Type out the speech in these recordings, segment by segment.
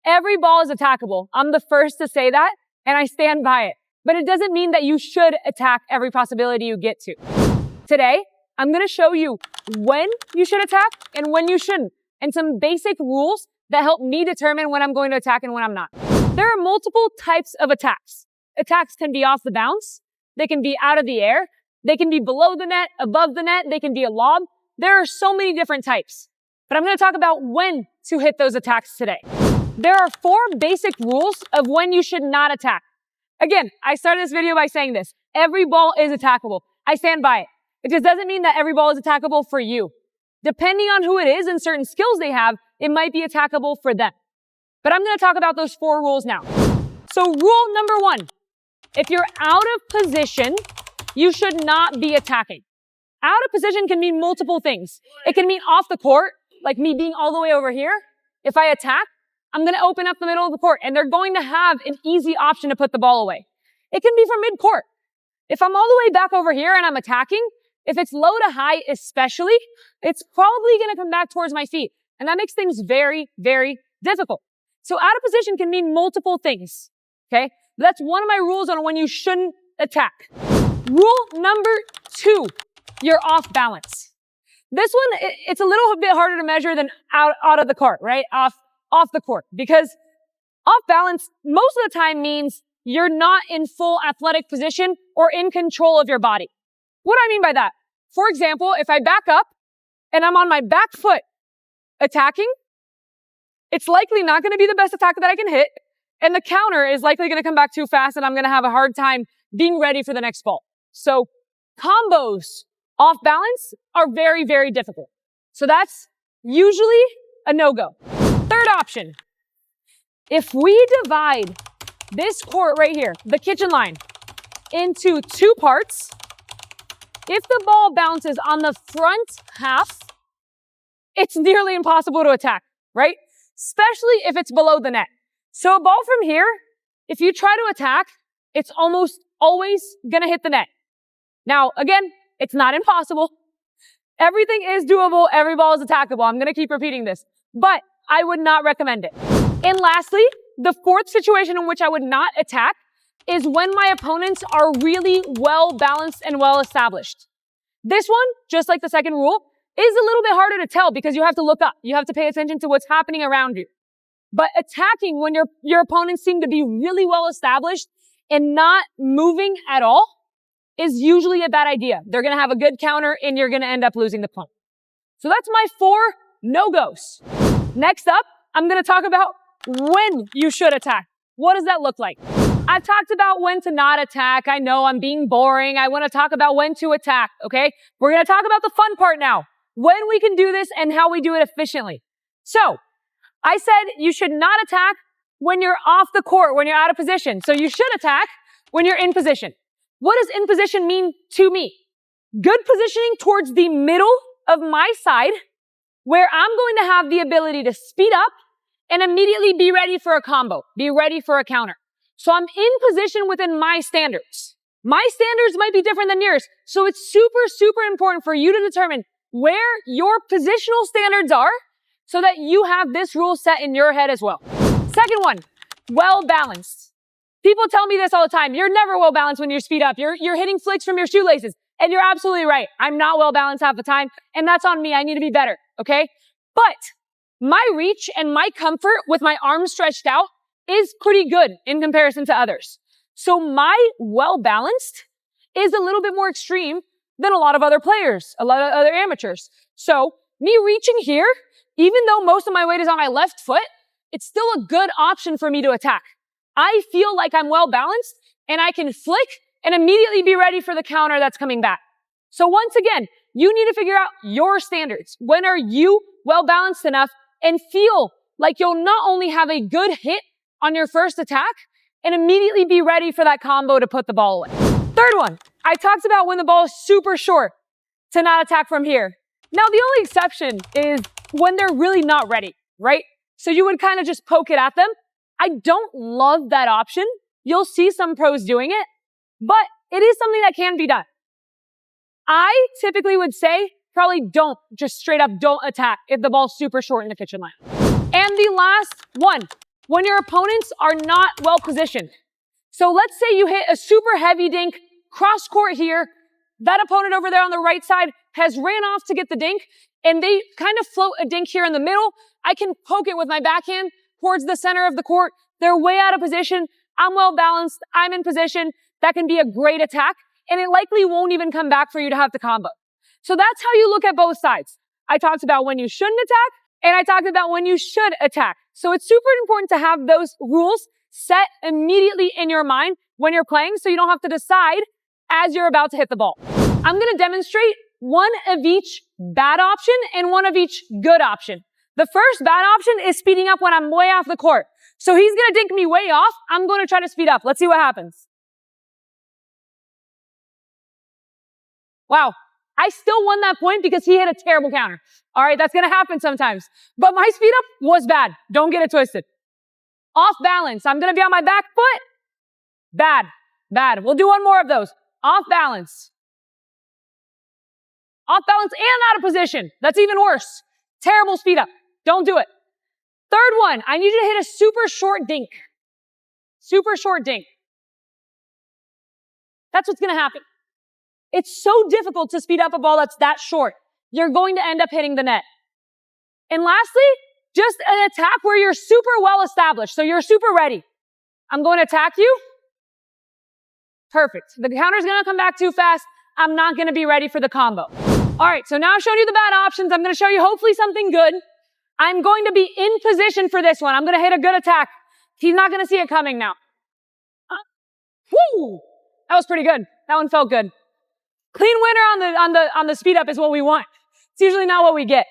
Every ball is attackable. I'm the first to say that, and I stand by it. But it doesn't mean that you should attack every possibility you get to. Today, I'm going to show you when you should attack and when you shouldn't, and some basic rules that help me determine when I'm going to attack and when I'm not. There are multiple types of attacks. Attacks can be off the bounce. They can be out of the air. They can be below the net, above the net. They can be a lob. There are so many different types. But I'm going to talk about when to hit those attacks today. There are 4 basic rules of when you should not attack. Again, I started this video by saying this. Every ball is attackable. I stand by it. It just doesn't mean that every ball is attackable for you. Depending on who it is and certain skills they have, it might be attackable for them. But I'm going to talk about those 4 rules now. So rule number 1, if you're out of position, you should not be attacking. Out of position can mean multiple things. It can mean off the court, like me being all the way over here. If I attack, I'm going to open up the middle of the court, and they're going to have an easy option to put the ball away. It can be from mid-court. If I'm all the way back over here and I'm attacking, if it's low to high especially, it's probably going to come back towards my feet. And that makes things very, very difficult. So out of position can mean multiple things. Okay? That's one of my rules on when you shouldn't attack. Rule number 2, you're off balance. This one, it's a little bit harder to measure than out of the court, right? Off the court. Because off balance most of the time means you're not in full athletic position or in control of your body. What do I mean by that? For example, if I back up and I'm on my back foot attacking, it's likely not going to be the best attack that I can hit, and the counter is likely going to come back too fast, and I'm going to have a hard time being ready for the next ball. So combos off balance are very, very difficult. So that's usually a no-go. Third option, if we divide this court right here, the kitchen line, into 2 parts, if the ball bounces on the front half, it's nearly impossible to attack, right? Especially if it's below the net. So a ball from here, if you try to attack, it's almost always going to hit the net. Now, again, it's not impossible. Everything is doable. Every ball is attackable. I'm going to keep repeating this, but I would not recommend it. And lastly, the 4th situation in which I would not attack is when my opponents are really well balanced and well established. This one, just like the second rule, is a little bit harder to tell because you have to look up. You have to pay attention to what's happening around you. But attacking when your opponents seem to be really well established and not moving at all is usually a bad idea. They're going to have a good counter and you're going to end up losing the point. So that's my 4 no-goes. Next up, I'm going to talk about when you should attack. What does that look like? I've talked about when to not attack. I know I'm being boring. I want to talk about when to attack, okay? We're going to talk about the fun part now. When we can do this and how we do it efficiently. So, I said you should not attack when you're off the court, when you're out of position. So you should attack when you're in position. What does in position mean to me? Good positioning towards the middle of my side, where I'm going to have the ability to speed up and immediately be ready for a combo, be ready for a counter. So I'm in position within my standards. My standards might be different than yours. So it's super, super important for you to determine where your positional standards are so that you have this rule set in your head as well. Second one, well balanced. People tell me this all the time. You're never well balanced when you speed up. You're hitting flicks from your shoelaces. And you're absolutely right. I'm not well balanced half the time. And that's on me. I need to be better. Okay? But my reach and my comfort with my arms stretched out is pretty good in comparison to others. So my well balanced is a little bit more extreme than a lot of other players, a lot of other amateurs. So me reaching here, even though most of my weight is on my left foot, it's still a good option for me to attack. I feel like I'm well balanced and I can flick and immediately be ready for the counter that's coming back. So once again, you need to figure out your standards. When are you well balanced enough and feel like you'll not only have a good hit on your first attack and immediately be ready for that combo to put the ball away. Third one, I talked about when the ball is super short to not attack from here. Now, the only exception is when they're really not ready, right? So you would kind of just poke it at them. I don't love that option. You'll see some pros doing it, but it is something that can be done. I typically would say probably just straight up don't attack if the ball's super short in the kitchen line. And the last one, when your opponents are not well positioned. So let's say you hit a super heavy dink, cross court here. That opponent over there on the right side has ran off to get the dink, and they kind of float a dink here in the middle. I can poke it with my backhand towards the center of the court. They're way out of position. I'm well balanced. I'm in position. That can be a great attack, and it likely won't even come back for you to have the combo. So that's how you look at both sides. I talked about when you shouldn't attack, and I talked about when you should attack. So it's super important to have those rules set immediately in your mind when you're playing so you don't have to decide as you're about to hit the ball. I'm going to demonstrate one of each bad option and one of each good option. The first bad option is speeding up when I'm way off the court. So he's going to dink me way off. I'm going to try to speed up. Let's see what happens. Wow. I still won that point because he hit a terrible counter. All right, that's going to happen sometimes. But my speed up was bad. Don't get it twisted. Off balance. I'm going to be on my back foot. Bad. Bad. We'll do one more of those. Off balance. Off balance and out of position. That's even worse. Terrible speed up. Don't do it. Third one, I need you to hit a super short dink. Super short dink. That's what's going to happen. It's so difficult to speed up a ball that's that short. You're going to end up hitting the net. And lastly, just an attack where you're super well established. So you're super ready. I'm going to attack you. Perfect. The counter's going to come back too fast. I'm not going to be ready for the combo. All right, so now I've shown you the bad options. I'm going to show you hopefully something good. I'm going to be in position for this one. I'm going to hit a good attack. He's not going to see it coming now. Woo! That was pretty good. That one felt good. Clean winner on the speed up is what we want. It's usually not what we get.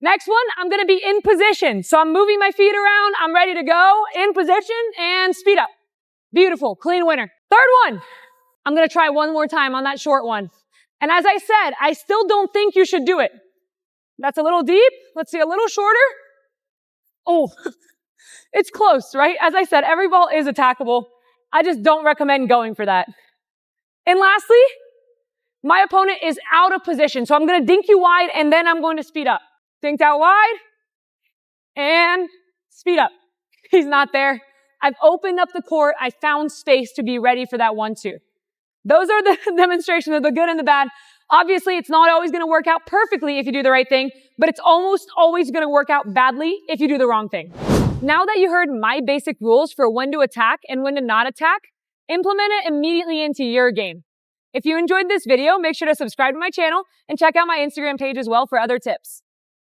Next one, I'm going to be in position. So I'm moving my feet around. I'm ready to go. In position and speed up. Beautiful. Clean winner. Third one. I'm going to try one more time on that short one. And as I said, I still don't think you should do it. That's a little deep. Let's see, a little shorter. Oh, it's close, right? As I said, every ball is attackable. I just don't recommend going for that. And lastly, my opponent is out of position. So I'm going to dink you wide and then I'm going to speed up. Dinked out wide and speed up. He's not there. I've opened up the court. I found space to be ready for that 1-2. Those are the demonstrations of the good and the bad. Obviously, it's not always going to work out perfectly if you do the right thing, but it's almost always going to work out badly if you do the wrong thing. Now that you heard my basic rules for when to attack and when to not attack, implement it immediately into your game. If you enjoyed this video, make sure to subscribe to my channel and check out my Instagram page as well for other tips.